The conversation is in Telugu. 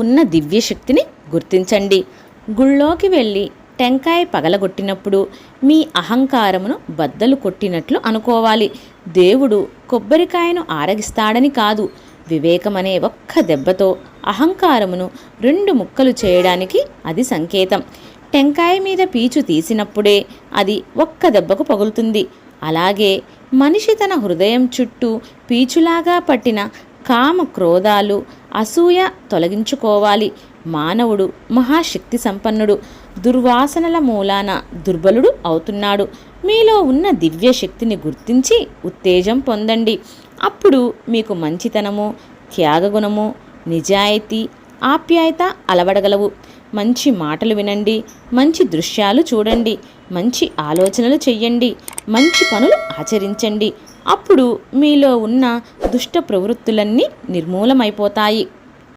ఉన్న దివ్యశక్తిని గుర్తించండి. గుళ్ళోకి వెళ్ళి టెంకాయ పగలగొట్టినప్పుడు మీ అహంకారమును బద్దలు కొట్టినట్లు అనుకోవాలి. దేవుడు కొబ్బరికాయను ఆరగిస్తాడని కాదు, వివేకమనే ఒక్క దెబ్బతో అహంకారమును 2 ముక్కలు చేయడానికి అది సంకేతం. టెంకాయ మీద పీచు తీసినప్పుడే అది ఒక్క దెబ్బకు పగులుతుంది. అలాగే మనిషి తన హృదయం చుట్టూ పీచులాగా పట్టిన కామ క్రోధాలు, అసూయ తొలగించుకోవాలి. మానవుడు మహాశక్తి సంపన్నుడు, దుర్వాసనల మూలాన దుర్బలుడు అవుతున్నాడు. మీలో ఉన్న దివ్య శక్తిని గుర్తించి ఉత్తేజం పొందండి. అప్పుడు మీకు మంచితనము, త్యాగగుణము, నిజాయితీ, ఆప్యాయత అలవడగలవు. మంచి మాటలు వినండి, మంచి దృశ్యాలు చూడండి, మంచి ఆలోచనలు చెయ్యండి, మంచి పనులు ఆచరించండి. అప్పుడు మీలో ఉన్న దుష్ట ప్రవృత్తులన్నీ నిర్మూలమైపోతాయి.